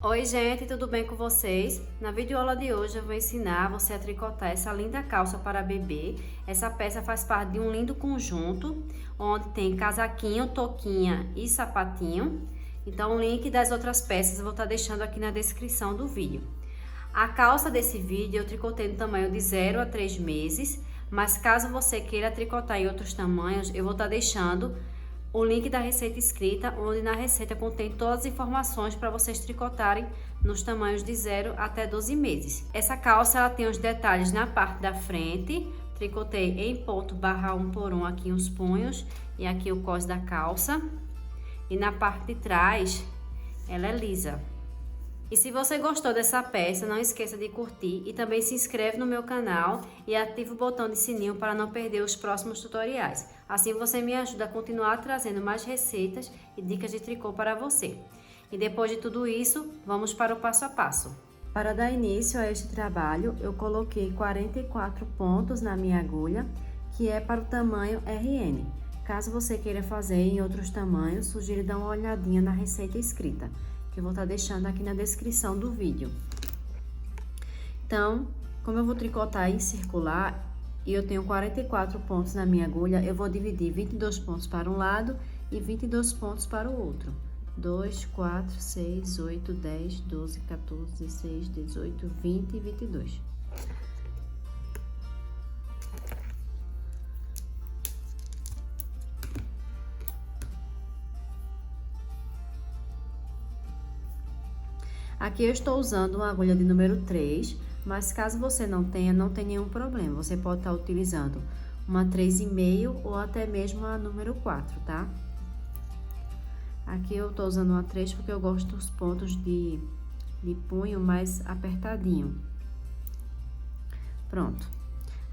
Oi gente, tudo bem com vocês? Na videoaula de hoje eu vou ensinar você a tricotar essa linda calça para bebê. Essa peça faz parte de um lindo conjunto, onde tem casaquinho, touquinha e sapatinho. Então o link das outras peças eu vou estar deixando aqui na descrição do vídeo. A calça desse vídeo eu tricotei no tamanho de 0 a 3 meses, mas caso você queira tricotar em outros tamanhos, eu vou estar deixando o link da receita escrita, onde na receita contém todas as informações para vocês tricotarem nos tamanhos de 0 até 12 meses. Essa calça ela tem os detalhes na parte da frente, tricotei em ponto barra 1 por 1 aqui os punhos e aqui o cós da calça. E na parte de trás ela é lisa. E se você gostou dessa peça, não esqueça de curtir e também se inscreve no meu canal e ativa o botão de sininho para não perder os próximos tutoriais. Assim você me ajuda a continuar trazendo mais receitas e dicas de tricô para você. E depois de tudo isso, vamos para o passo a passo. Para dar início a este trabalho, eu coloquei 44 pontos na minha agulha, que é para o tamanho RN. Caso você queira fazer em outros tamanhos, sugiro dar uma olhadinha na receita escrita, que eu vou estar deixando aqui na descrição do vídeo. Então, como eu vou tricotar em circular e eu tenho 44 pontos na minha agulha, eu vou dividir 22 pontos para um lado e 22 pontos para o outro. 2, 4, 6, 8, 10, 12, 14, 16, 18, 20 e 22. Aqui eu estou usando uma agulha de número 3, mas caso você não tenha, não tem nenhum problema. Você pode estar utilizando uma 3,5 ou até mesmo a número 4, tá? Aqui eu estou usando uma 3 porque eu gosto dos pontos de punho mais apertadinho. Pronto.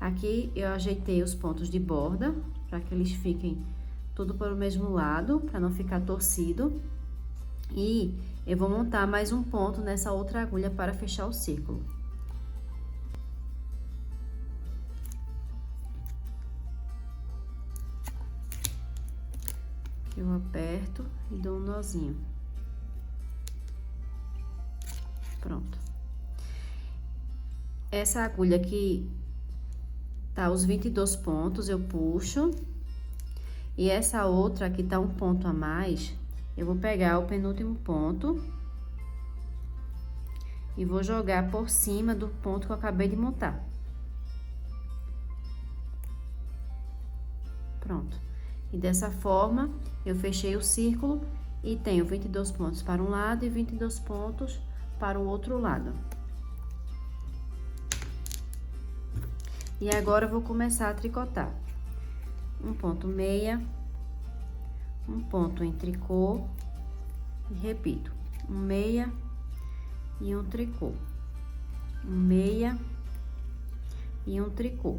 Aqui eu ajeitei os pontos de borda, para que eles fiquem tudo para o mesmo lado, para não ficar torcido. E eu vou montar mais um ponto nessa outra agulha para fechar o círculo. Eu aperto e dou um nozinho. Pronto. Essa agulha aqui tá os 22 pontos, eu puxo. E essa outra aqui tá um ponto a mais. Eu vou pegar o penúltimo ponto e vou jogar por cima do ponto que eu acabei de montar. Pronto. E dessa forma, eu fechei o círculo e tenho 22 pontos para um lado e 22 pontos para o outro lado. E agora eu vou começar a tricotar. Um ponto meia, um ponto em tricô e repito, um meia e um tricô, um meia e um tricô.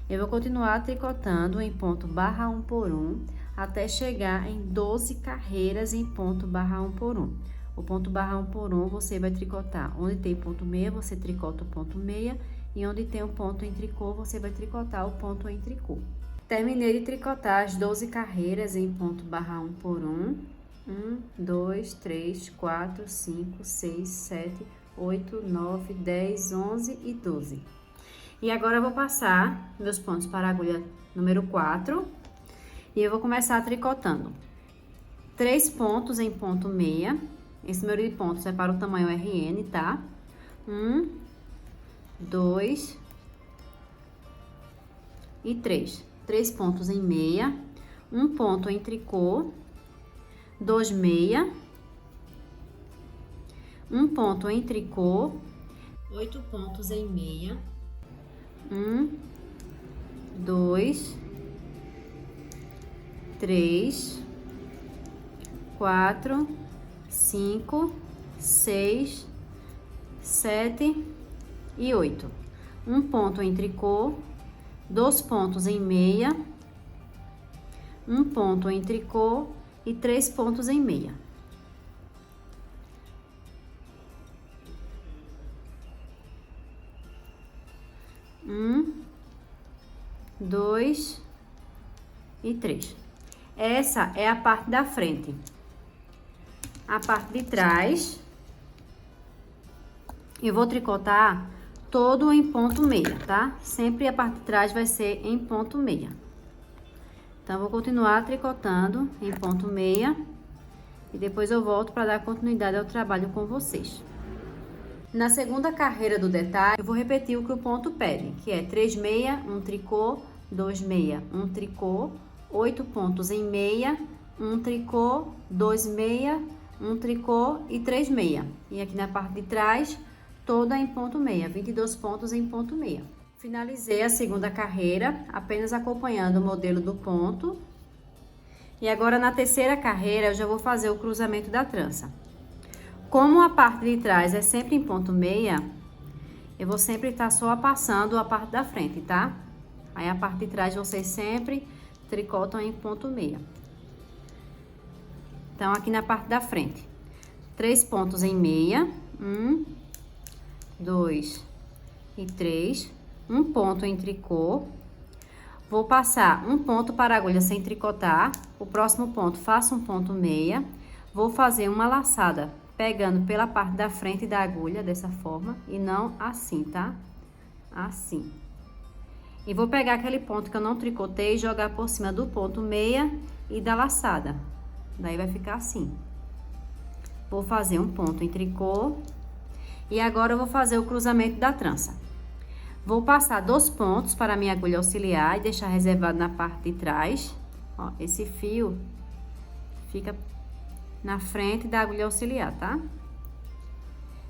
Eu vou continuar tricotando em ponto barra 1 por 1 até chegar em 12 carreiras em ponto barra 1 por 1. O ponto barra 1 por 1 você vai tricotar onde tem ponto meia, você tricota o ponto meia, e onde tem o ponto em tricô, você vai tricotar o ponto em tricô. Terminei de tricotar as 12 carreiras em ponto barra 1 por 1. 1, 2, 3, 4, 5, 6, 7, 8, 9, 10, 11 e 12. E agora eu vou passar meus pontos para a agulha número 4. E eu vou começar tricotando 3 pontos em ponto meia. Esse número de pontos é para o tamanho RN, tá? 1, 2 e 3. 3 pontos em meia, um ponto em tricô, 2 meia, um ponto em tricô, 8 pontos em meia, 1, 2, 3, 4, 5, 6, 7 e 8. Um ponto em tricô, 2 pontos em meia, um ponto em tricô e 3 pontos em meia. Um, 2 e 3. Essa é a parte da frente. a parte de trás. Eu vou tricotar todo em ponto meia, tá? Sempre a parte de trás vai ser em ponto meia. Então, vou continuar tricotando em ponto meia. E depois eu volto para dar continuidade ao trabalho com vocês. Na segunda carreira do detalhe, eu vou repetir o que o ponto pede, que é 3 meia, 1 tricô, 2 meia, 1 tricô, 8 pontos em meia, 1 tricô, 2 meia, 1 tricô e 3 meia. E aqui na parte de trás, toda em ponto meia, 22 pontos em ponto meia. Finalizei a segunda carreira, apenas acompanhando o modelo do ponto. E agora na terceira carreira, eu já vou fazer o cruzamento da trança. Como a parte de trás é sempre em ponto meia, eu vou sempre estar só passando a parte da frente, tá? Aí a parte de trás vocês sempre tricotam em ponto meia. Então, aqui na parte da frente, 3 pontos em meia, 1, 2 e 3, 1 ponto em tricô. Vou passar um ponto para a agulha sem tricotar, o próximo ponto faço um ponto meia, vou fazer uma laçada pegando pela parte da frente da agulha, dessa forma, e não assim, tá? Assim. E vou pegar aquele ponto que eu não tricotei e jogar por cima do ponto meia e da laçada. Daí vai ficar assim. Vou fazer um ponto em tricô. E agora eu vou fazer o cruzamento da trança. Vou passar 2 pontos para a minha agulha auxiliar e deixar reservado na parte de trás. Ó, esse fio fica na frente da agulha auxiliar, tá?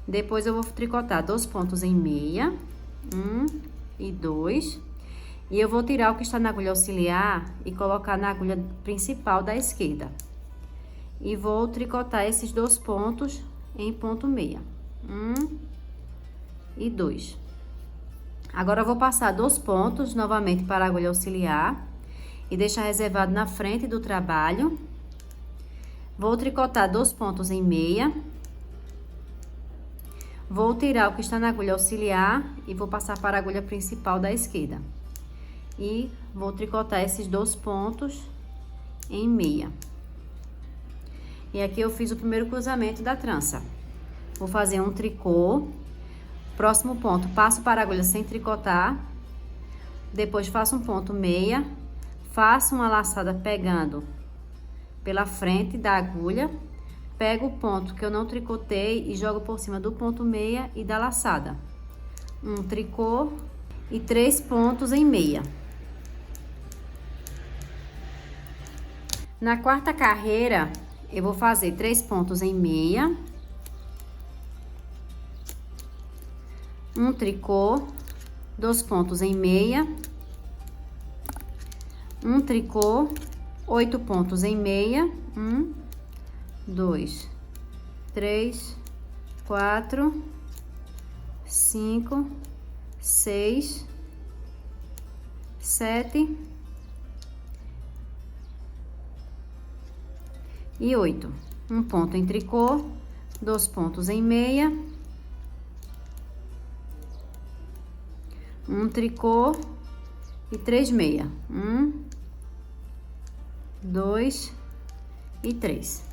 Depois eu vou tricotar 2 pontos em meia, 1 e 2. E eu vou tirar o que está na agulha auxiliar e colocar na agulha principal da esquerda. E vou tricotar esses 2 pontos em ponto meia, 1 e 2. Agora eu vou passar 2 pontos novamente para a agulha auxiliar e deixar reservado na frente do trabalho. Vou tricotar 2 pontos em meia. Vou tirar o que está na agulha auxiliar e vou passar para a agulha principal da esquerda. E vou tricotar esses 2 pontos em meia. E aqui eu fiz o primeiro cruzamento da trança. Vou fazer um tricô. Próximo ponto, passo para a agulha sem tricotar. Depois faço um ponto meia. Faço uma laçada pegando pela frente da agulha, pego o ponto que eu não tricotei e jogo por cima do ponto meia e da laçada. Um tricô e 3 pontos em meia. Na quarta carreira, eu vou fazer 3 pontos em meia, um tricô, 2 pontos em meia, um tricô, 8 pontos em meia, 1, 2, 3, 4, 5, 6, 7 e 8. Um ponto em tricô, 2 pontos em meia, um tricô e 3 meia, 1, 2 e 3.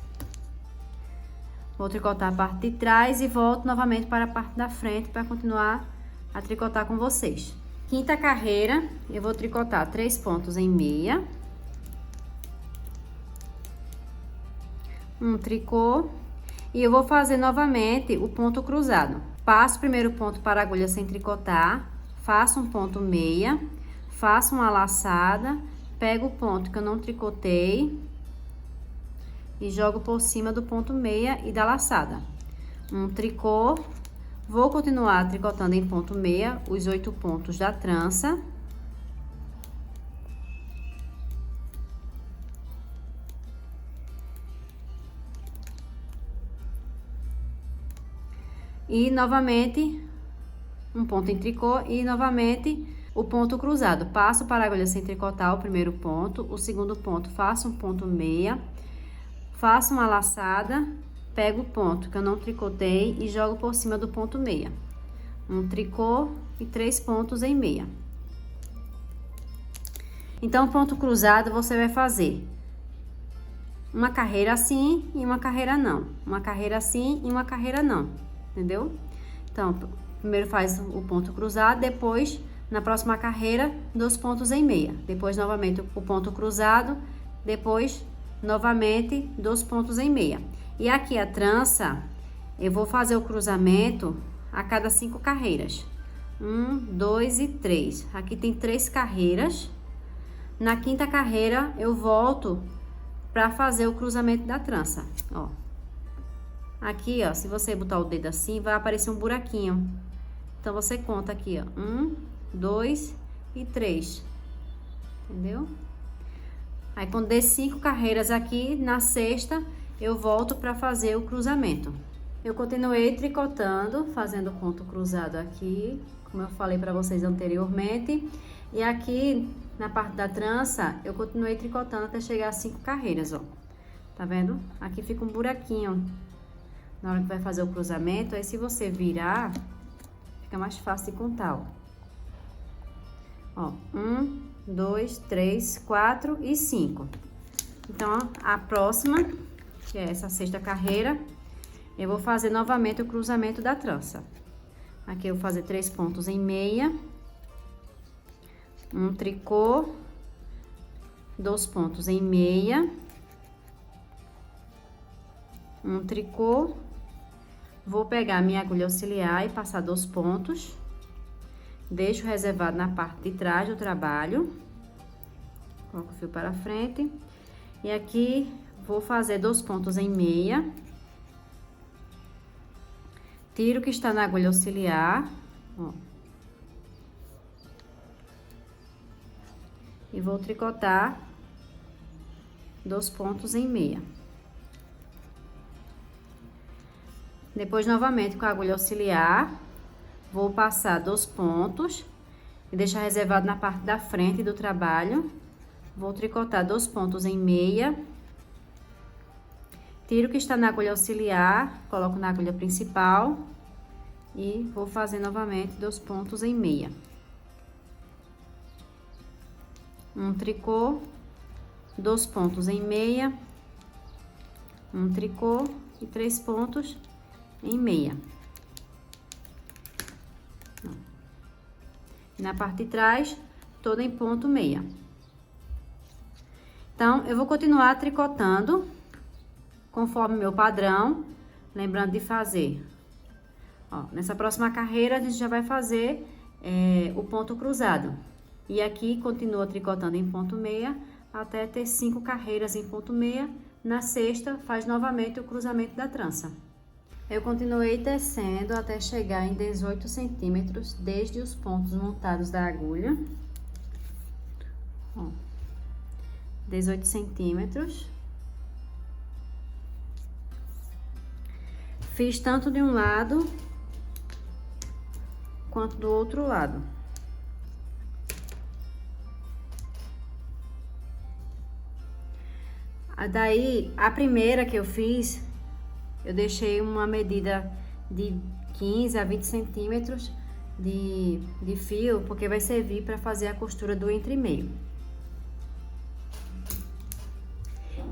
Vou tricotar a parte de trás e volto novamente para a parte da frente para continuar a tricotar com vocês. Quinta carreira, eu vou tricotar 3 pontos em meia, um tricô e eu vou fazer novamente o ponto cruzado. Passo o primeiro ponto para a agulha sem tricotar, faço um ponto meia, faço uma laçada, pego o ponto que eu não tricotei e jogo por cima do ponto meia e da laçada. Um tricô, vou continuar tricotando em ponto meia os 8 pontos da trança. E novamente um ponto em tricô e novamente o ponto cruzado. Passo para a agulha sem tricotar o primeiro ponto, o segundo ponto faço um ponto meia, faço uma laçada, pego o ponto que eu não tricotei e jogo por cima do ponto meia. Um tricô e 3 pontos em meia. Então, ponto cruzado você vai fazer uma carreira assim e uma carreira não. Uma carreira assim e uma carreira não, entendeu? Então, primeiro faz o ponto cruzado, depois, na próxima carreira, 2 pontos em meia. Depois, novamente, o ponto cruzado, depois, novamente, 2 pontos em meia. E aqui a trança, eu vou fazer o cruzamento a cada 5 carreiras. 1, 2 e 3. Aqui tem 3 carreiras. Na quinta carreira, eu volto para fazer o cruzamento da trança, ó. Aqui, ó, se você botar o dedo assim, vai aparecer um buraquinho. Então, você conta aqui, ó, 1, 2 e 3, entendeu? Aí, quando der 5 carreiras aqui, na sexta, eu volto para fazer o cruzamento. Eu continuei tricotando, fazendo ponto cruzado aqui, como eu falei para vocês anteriormente. E aqui, na parte da trança, eu continuei tricotando até chegar a 5 carreiras, ó. Tá vendo? Aqui fica um buraquinho na hora que vai fazer o cruzamento. Aí, se você virar, fica mais fácil de contar, ó. 1, 2, 3, 4 e 5. Então, ó, a próxima, que é essa sexta carreira, eu vou fazer novamente o cruzamento da trança. Aqui eu vou fazer 3 pontos em meia, um tricô, 2 pontos em meia, um tricô, vou pegar minha agulha auxiliar e passar 2 pontos, deixo reservado na parte de trás do trabalho, coloco o fio para frente, e aqui vou fazer 2 pontos em meia, tiro o que está na agulha auxiliar, ó, e vou tricotar 2 pontos em meia. Depois, novamente, com a agulha auxiliar, vou passar 2 pontos e deixar reservado na parte da frente do trabalho. Vou tricotar 2 pontos em meia. Tiro o que está na agulha auxiliar, coloco na agulha principal e vou fazer novamente 2 pontos em meia. Um tricô, 2 pontos em meia, um tricô e 3 pontos em meia. Na parte de trás, toda em ponto meia. Então, eu vou continuar tricotando conforme meu padrão, lembrando de fazer, ó, nessa próxima carreira a gente já vai fazer o ponto cruzado. E aqui continua tricotando em ponto meia até ter 5 carreiras em ponto meia. Na sexta, faz novamente o cruzamento da trança. Eu continuei tecendo até chegar em 18 centímetros desde os pontos montados da agulha. Ó, 18 centímetros. Fiz tanto de um lado quanto do outro lado. Daí, a primeira que eu fiz, eu deixei uma medida de 15 a 20 centímetros de fio, porque vai servir para fazer a costura do entremeio.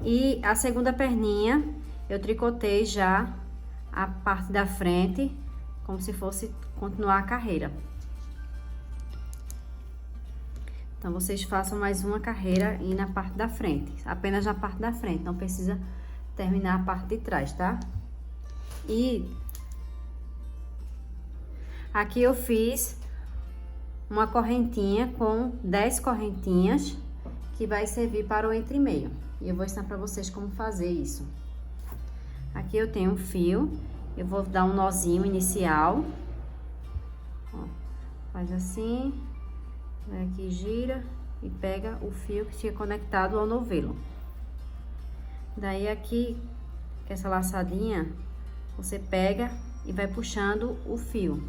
E a segunda perninha, eu tricotei já a parte da frente, como se fosse continuar a carreira. Então, vocês façam mais uma carreira e na parte da frente, apenas na parte da frente, não precisa terminar a parte de trás, tá? E aqui eu fiz uma correntinha com 10 correntinhas, que vai servir para o entremeio. E eu vou ensinar para vocês como fazer isso. Aqui eu tenho um fio, eu vou dar um nozinho inicial. Ó, faz assim, vai aqui, gira e pega o fio que fica conectado ao novelo. Daí aqui, essa laçadinha, você pega e vai puxando o fio.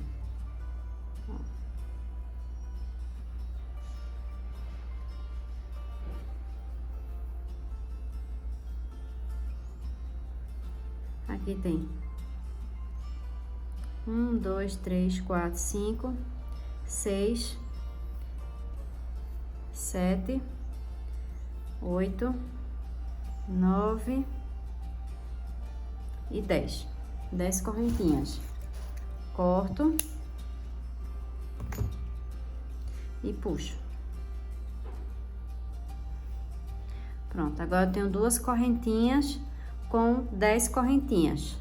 Aqui tem 1, 2, 3, 4, 5, 6, 7, 8, 9 e 10. 10 correntinhas. Corto e puxo. Pronto, agora eu tenho 2 correntinhas com 10 correntinhas.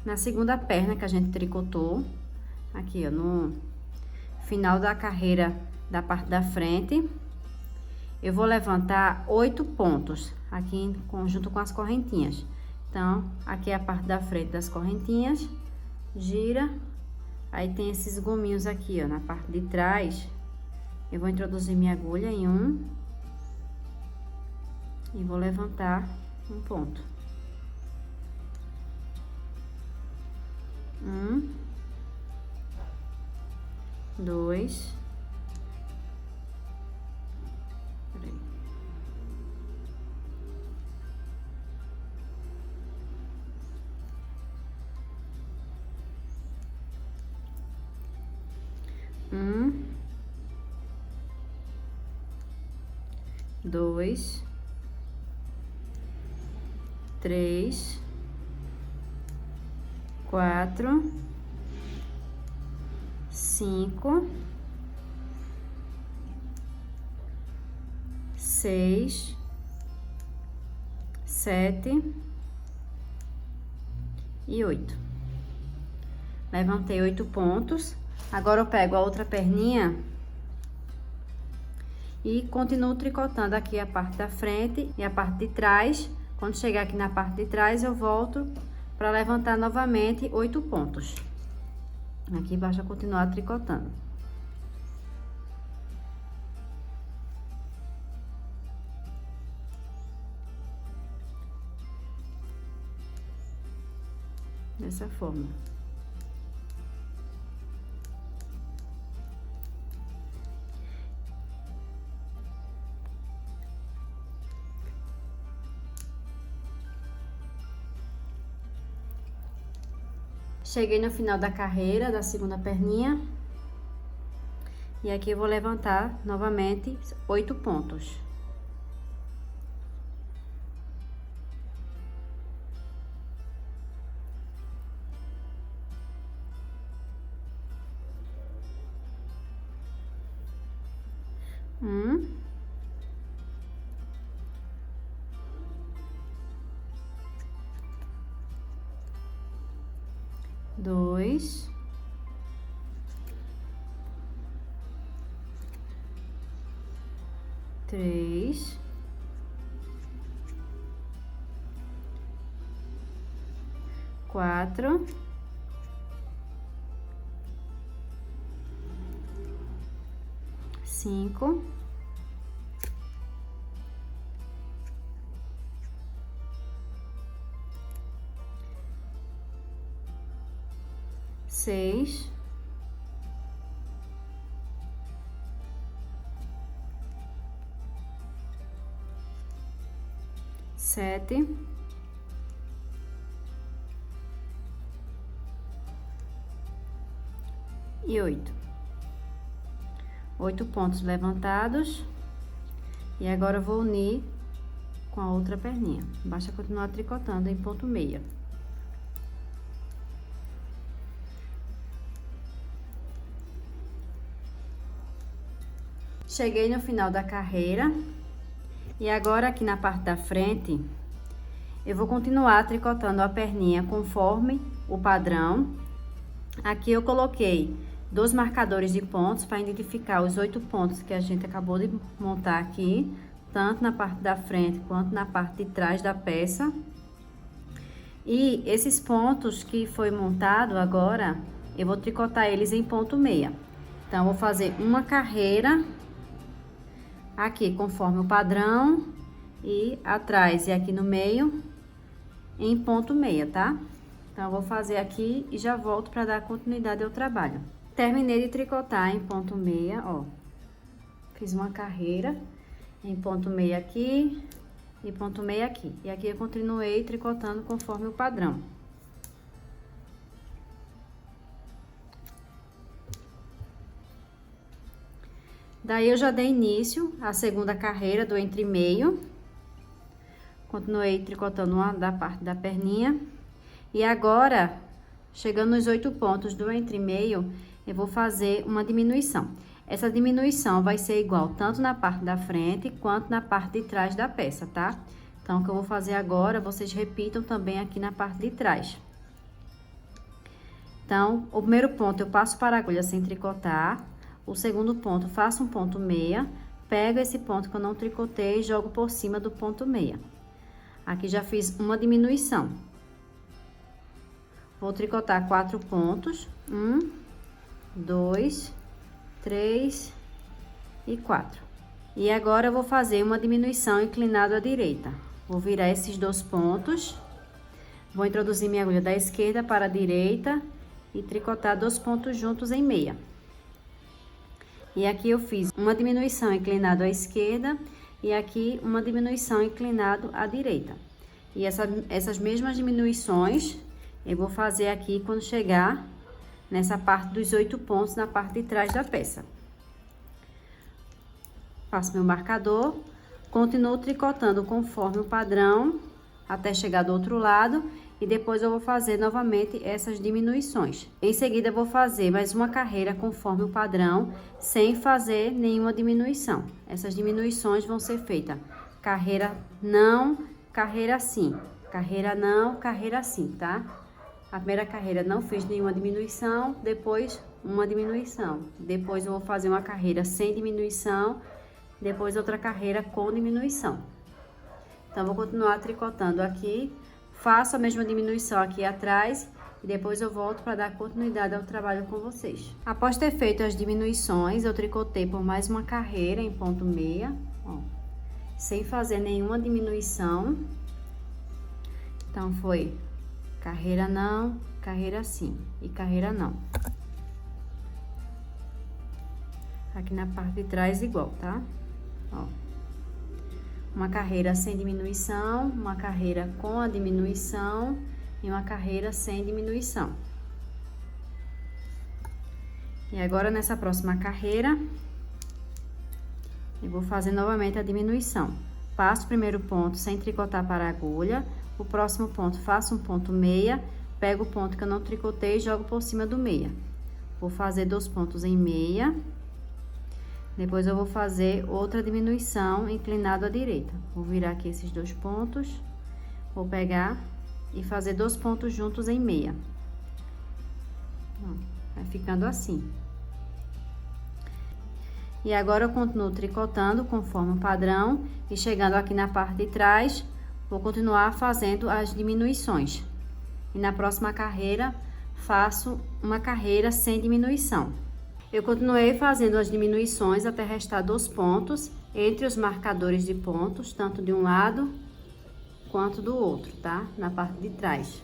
Na segunda perna que a gente tricotou, aqui, ó, no final da carreira da parte da frente, eu vou levantar 8 pontos aqui em conjunto com as correntinhas. Então, aqui é a parte da frente das correntinhas, gira, aí tem esses gominhos aqui, ó, na parte de trás. Eu vou introduzir minha agulha em um e vou levantar um ponto. 1, 2, 1, 2, 3, 4, 5, 6, 7 e 8. Levantei 8 pontos. Agora eu pego a outra perninha e continuo tricotando aqui a parte da frente e a parte de trás. Quando chegar aqui na parte de trás, eu volto para levantar novamente 8 pontos. Aqui embaixo eu continuar tricotando. Dessa forma. Cheguei no final da carreira da segunda perninha. E aqui eu vou levantar novamente 8 pontos. Um. 2, 3, 4, 5, 6, 7 e 8. 8 pontos levantados. E agora eu vou unir com a outra perninha. Basta continuar tricotando em ponto meia. Cheguei no final da carreira. E agora aqui na parte da frente, eu vou continuar tricotando a perninha conforme o padrão. Aqui eu coloquei 2 marcadores de pontos para identificar os 8 pontos que a gente acabou de montar aqui, tanto na parte da frente quanto na parte de trás da peça. E esses pontos que foi montado agora, eu vou tricotar eles em ponto meia. Então, eu vou fazer uma carreira aqui conforme o padrão e atrás e aqui no meio em ponto meia, tá? Então, eu vou fazer aqui e já volto para dar continuidade ao trabalho. Terminei de tricotar em ponto meia, ó. Fiz uma carreira em ponto meia aqui e ponto meia aqui. E aqui eu continuei tricotando conforme o padrão. Daí eu já dei início à segunda carreira do entre meio. Continuei tricotando uma da parte da perninha. E agora, chegando nos 8 pontos do entre meio, eu vou fazer uma diminuição. Essa diminuição vai ser igual tanto na parte da frente quanto na parte de trás da peça, tá? Então, o que eu vou fazer agora, vocês repitam também aqui na parte de trás. Então, o primeiro ponto eu passo para a agulha sem tricotar. O segundo ponto, faço um ponto meia. Pego esse ponto que eu não tricotei e jogo por cima do ponto meia. Aqui já fiz uma diminuição. Vou tricotar 4 pontos. 1, 2, 3 e 4. E agora eu vou fazer uma diminuição inclinada à direita. Vou virar esses 2 pontos. Vou introduzir minha agulha da esquerda para a direita e tricotar 2 pontos juntos em meia. E aqui eu fiz uma diminuição inclinada à esquerda e aqui uma diminuição inclinada à direita. E essas mesmas diminuições eu vou fazer aqui quando chegar nessa parte dos 8 pontos na parte de trás da peça. Passo meu marcador, continuo tricotando conforme o padrão até chegar do outro lado e depois eu vou fazer novamente essas diminuições. Em seguida eu vou fazer mais uma carreira conforme o padrão, sem fazer nenhuma diminuição. Essas diminuições vão ser feitas carreira não, carreira sim, carreira não, carreira sim, tá? A primeira carreira não fiz nenhuma diminuição, depois uma diminuição. Depois eu vou fazer uma carreira sem diminuição, depois outra carreira com diminuição. Então, vou continuar tricotando aqui, faço a mesma diminuição aqui atrás e depois eu volto para dar continuidade ao trabalho com vocês. Após ter feito as diminuições, eu tricotei por mais uma carreira em ponto meia, ó, sem fazer nenhuma diminuição. Então, foi carreira não, carreira sim e carreira não. Aqui na parte de trás igual, tá? Ó. Uma carreira sem diminuição, uma carreira com a diminuição e uma carreira sem diminuição. E agora, nessa próxima carreira, eu vou fazer novamente a diminuição. Passo o primeiro ponto sem tricotar para a agulha, o próximo ponto faço um ponto meia, pego o ponto que eu não tricotei e jogo por cima do meia. Vou fazer 2 pontos em meia. Depois eu vou fazer outra diminuição inclinado à direita. Vou virar aqui esses 2 pontos, vou pegar e fazer 2 pontos juntos em meia. Vai ficando assim. E agora eu continuo tricotando conforme o padrão e chegando aqui na parte de trás, vou continuar fazendo as diminuições. E na próxima carreira, faço uma carreira sem diminuição. Eu continuei fazendo as diminuições até restar 2 pontos entre os marcadores de pontos, tanto de um lado quanto do outro, tá? Na parte de trás.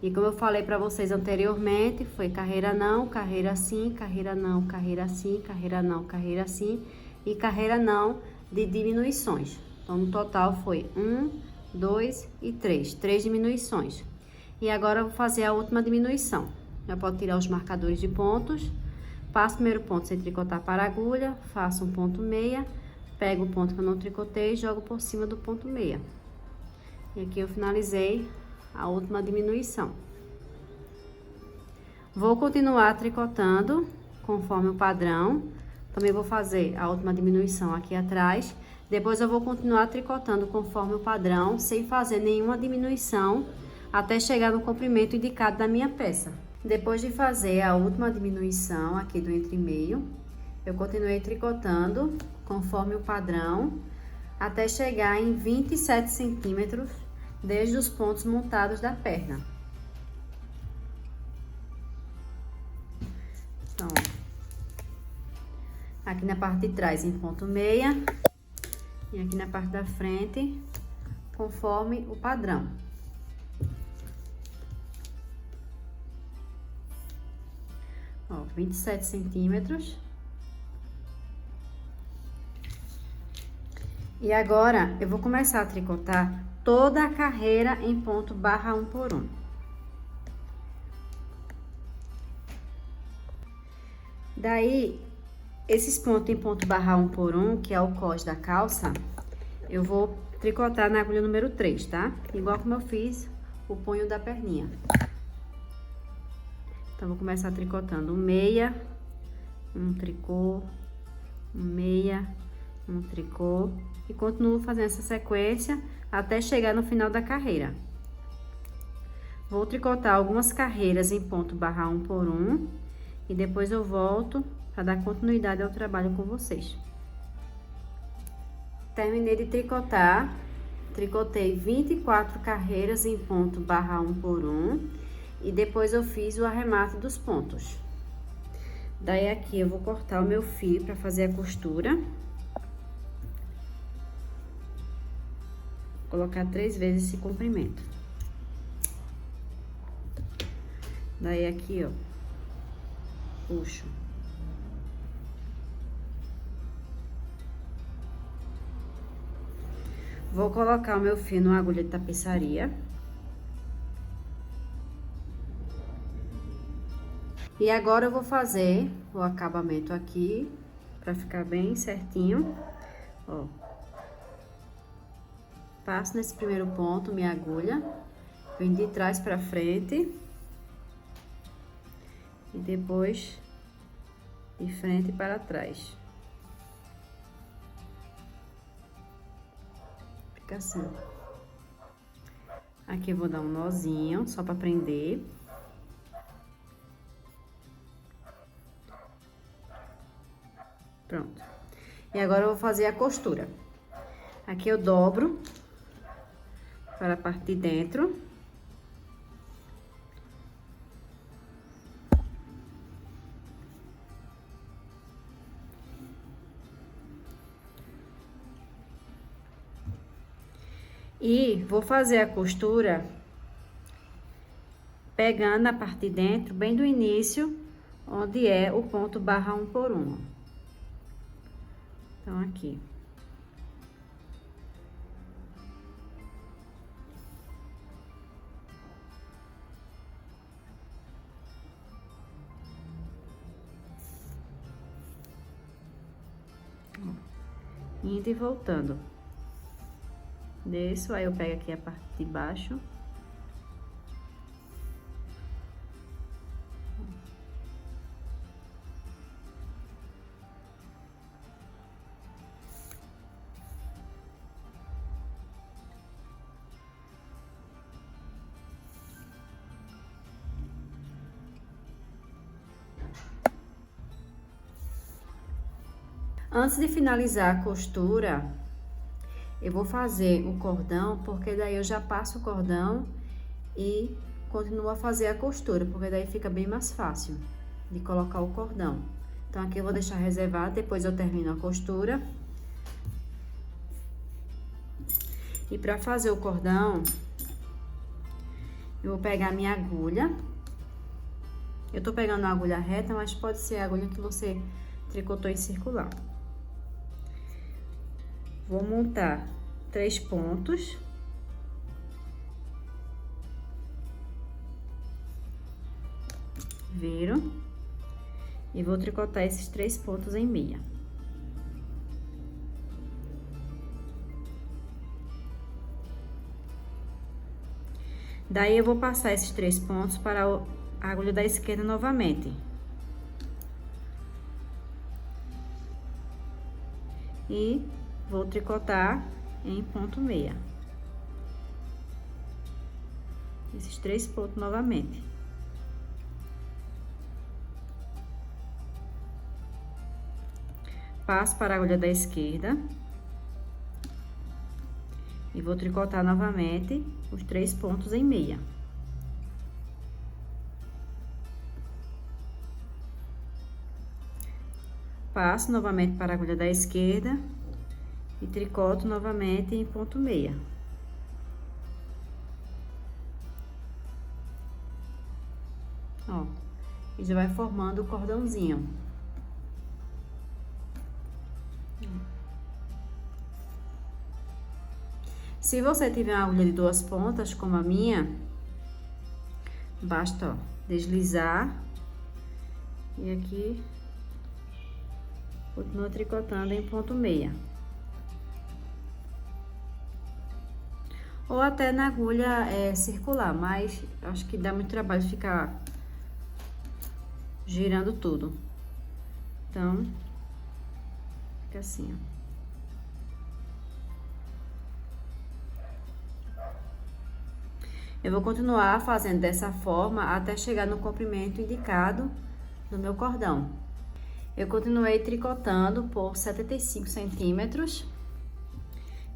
E como eu falei para vocês anteriormente, foi carreira não, carreira sim, carreira não, carreira sim, carreira não, carreira sim e carreira não de diminuições. Então, no total foi 1, 2 e 3. 3 diminuições. E agora eu vou fazer a última diminuição. Já pode tirar os marcadores de pontos. Passo o primeiro ponto sem tricotar para a agulha, faço um ponto meia, pego o ponto que eu não tricotei e jogo por cima do ponto meia. E aqui eu finalizei a última diminuição. Vou continuar tricotando conforme o padrão. Também vou fazer a última diminuição aqui atrás. Depois eu vou continuar tricotando conforme o padrão, sem fazer nenhuma diminuição, até chegar no comprimento indicado da minha peça. Depois de fazer a última diminuição aqui do entre meio, eu continuei tricotando conforme o padrão, até chegar em 27 centímetros desde os pontos montados da perna. Então, aqui na parte de trás em ponto meia e aqui na parte da frente, conforme o padrão. Ó, 27 centímetros. E agora, eu vou começar a tricotar toda a carreira em ponto barra 1 por 1. Daí, Esses pontos em ponto barra 1 por 1, que é o cós da calça, eu vou tricotar na agulha número 3, tá? Igual como eu fiz o punho da perninha. Então, vou começar tricotando um meia, um tricô, um meia, um tricô. E continuo fazendo essa sequência até chegar no final da carreira. Vou tricotar algumas carreiras em ponto barra 1 por 1. E depois eu volto para dar continuidade ao trabalho com vocês. Terminei de tricotar. Tricotei 24 carreiras em ponto barra 1 por 1. E depois eu fiz o arremate dos pontos. Daí aqui eu vou cortar o meu fio para fazer a costura. Vou colocar 3 vezes esse comprimento. Daí aqui, ó, puxo. Vou colocar o meu fio numa agulha de tapeçaria. E agora eu vou fazer o acabamento aqui, pra ficar bem certinho, ó. Passo nesse primeiro ponto minha agulha, venho de trás pra frente. E depois, de frente para trás. Fica assim. Aqui eu vou dar um nozinho, só pra prender. Pronto. E agora eu vou fazer a costura. Aqui eu dobro para a parte de dentro. E vou fazer a costura pegando a parte de dentro, bem do início, onde é o ponto barra 1 por 1. Então, aqui. Indo e voltando. Desço, aí eu pego aqui a parte de baixo. Antes de finalizar a costura, eu vou fazer o cordão, porque daí eu já passo o cordão e continuo a fazer a costura, porque daí fica bem mais fácil de colocar o cordão. Então, aqui eu vou deixar reservado, depois eu termino a costura. E pra fazer o cordão, eu vou pegar minha agulha. Eu tô pegando a agulha reta, mas pode ser a agulha que você tricotou em circular. Vou montar 3 pontos. Viro. E vou tricotar esses 3 pontos em meia. Daí, eu vou passar esses 3 pontos para a agulha da esquerda novamente. E vou tricotar em ponto meia. Esses 3 pontos novamente. Passo para a agulha da esquerda. E vou tricotar novamente os 3 pontos em meia. Passo novamente para a agulha da esquerda e tricoto novamente em ponto meia. Ó, e já vai formando o cordãozinho. Se você tiver uma agulha de 2 pontas, como a minha, basta, ó, deslizar e aqui Continuo tricotando em ponto meia. Ou até na agulha circular, mas acho que dá muito trabalho ficar girando tudo. Então, fica assim, ó. Eu vou continuar fazendo dessa forma até chegar no comprimento indicado do meu cordão. Eu continuei tricotando por 75 centímetros.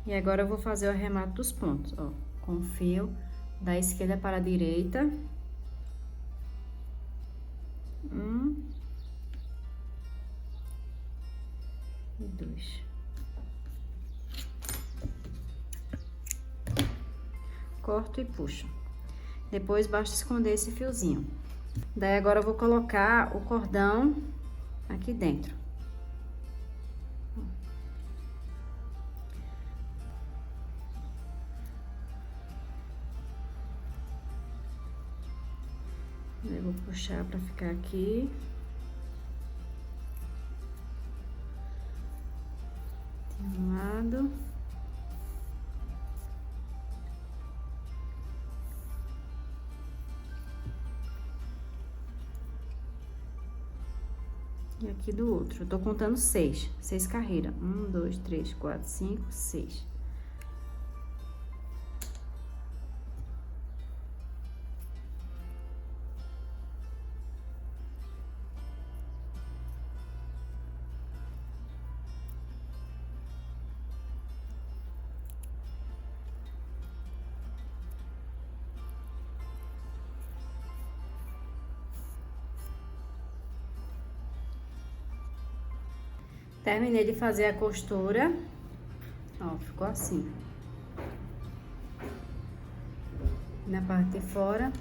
E agora eu vou fazer o arremate dos pontos, ó, com o fio da esquerda para a direita. E 2. Corto e puxo. Depois basta esconder esse fiozinho. Daí agora eu vou colocar o cordão aqui dentro. Eu vou puxar para ficar aqui. De um lado. E aqui do outro. Eu tô contando 6 carreiras. 1, 2, 3, 4, 5, 6. Terminei de fazer a costura, ó, ficou assim. Na parte de fora.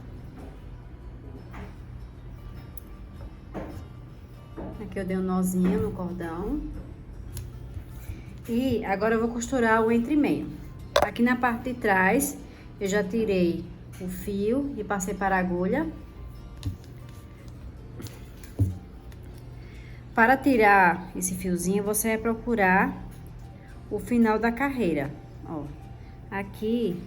Aqui eu dei um nozinho no cordão. E agora eu vou costurar o entremeio. Aqui na parte de trás, eu já tirei o fio e passei para a agulha. Para tirar esse fiozinho, você vai procurar o final da carreira, ó. Aqui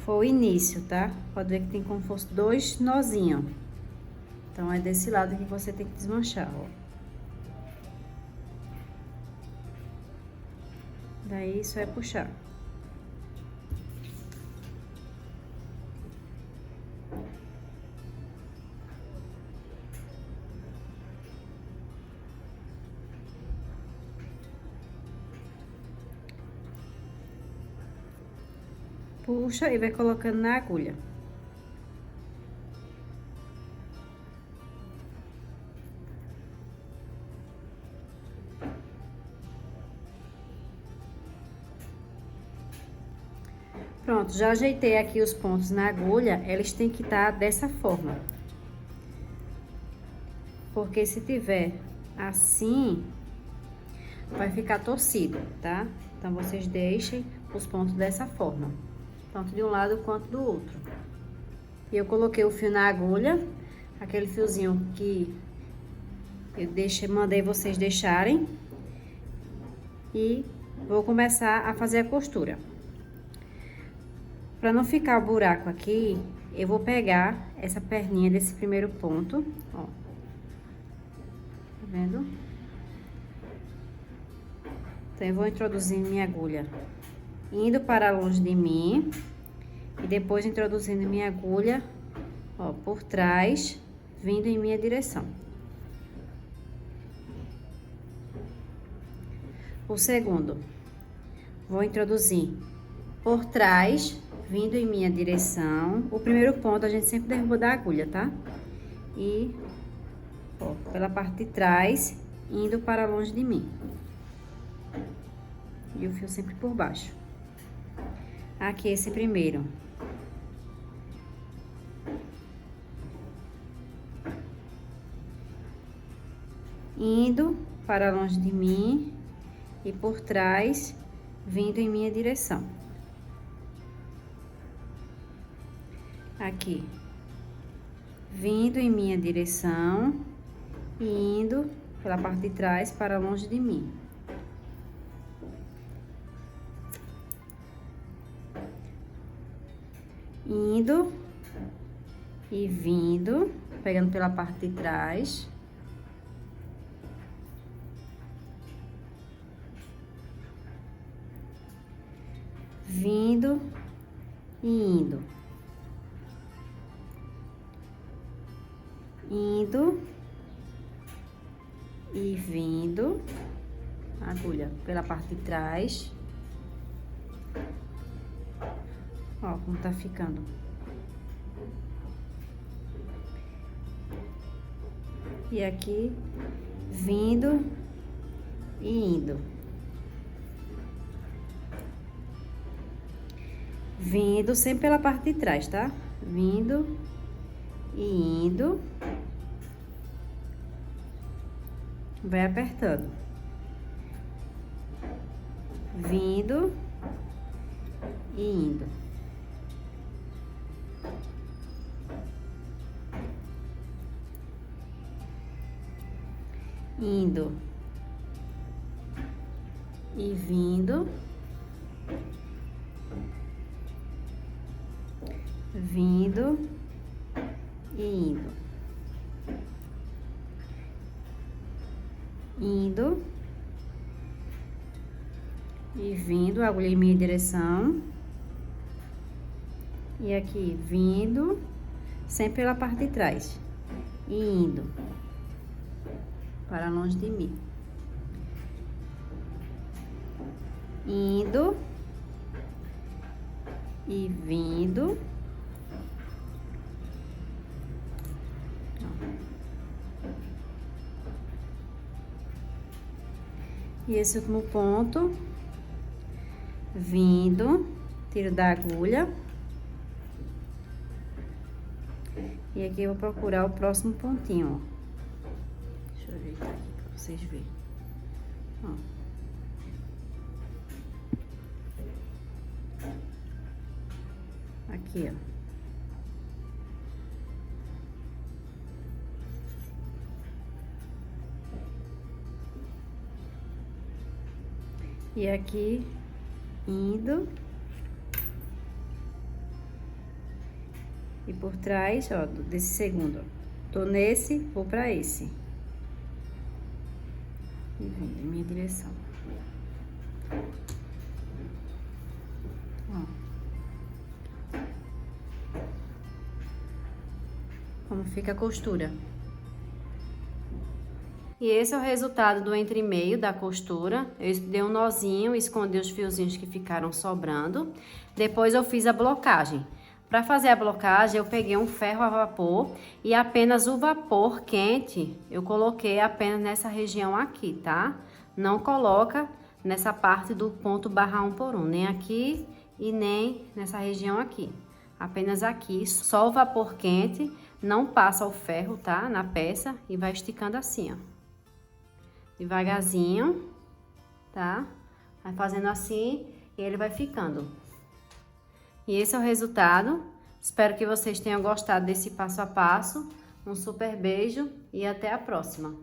foi o início, tá? Pode ver que tem como se fosse 2 nozinhos. Então, é desse lado que você tem que desmanchar, ó. Daí, só é puxar. Puxa e vai colocando na agulha. Pronto, já ajeitei aqui os pontos na agulha, eles têm que estar dessa forma. Porque se tiver assim, vai ficar torcido, tá? Então, vocês deixem os pontos dessa forma. Tanto de um lado quanto do outro. E eu coloquei o fio na agulha, aquele fiozinho que eu mandei vocês deixarem. E vou começar a fazer a costura. Para não ficar o buraco aqui, eu vou pegar essa perninha desse primeiro ponto, ó. Tá vendo? Então, eu vou introduzir minha agulha indo para longe de mim e depois introduzindo minha agulha, ó, por trás, vindo em minha direção. O segundo, vou introduzir por trás, vindo em minha direção. O primeiro ponto a gente sempre derruba da agulha, tá? E, ó, pela parte de trás, indo para longe de mim. E o fio sempre por baixo. Aqui esse primeiro. Indo para longe de mim e por trás, vindo em minha direção. Aqui, vindo em minha direção e indo pela parte de trás para longe de mim. Indo e vindo, pegando pela parte de trás. Vindo e indo. Indo e vindo, agulha pela parte de trás. Ó, como tá ficando. E aqui, vindo e indo. Vindo sempre pela parte de trás, tá? Vindo e indo. Vai apertando. Vindo e indo. Indo e vindo. Vindo e indo. Indo e vindo, agulha em minha direção. E aqui, vindo, sempre pela parte de trás. E indo para longe de mim. Indo e vindo. E esse último ponto, vindo, tiro da agulha. E aqui eu vou procurar o próximo pontinho, ó. Deixa eu ajeitar aqui pra vocês verem. Ó. Aqui, ó. E aqui, indo. E por trás, ó, desse segundo, ó. Tô nesse, vou pra esse. E vindo em minha direção. Ó. Como fica a costura. E esse é o resultado do entremeio da costura. Eu dei um nozinho, escondi os fiozinhos que ficaram sobrando. Depois eu fiz a blocagem. Para fazer a blocagem, eu peguei um ferro a vapor e apenas o vapor quente eu coloquei apenas nessa região aqui, tá? Não coloca nessa parte do ponto barra 1 por 1, nem aqui e nem nessa região aqui. Apenas aqui, só o vapor quente, não passa o ferro, tá? Na peça e vai esticando assim, ó. Devagarzinho, tá? Vai fazendo assim e ele vai ficando. E esse é o resultado. Espero que vocês tenham gostado desse passo a passo. Um super beijo e até a próxima.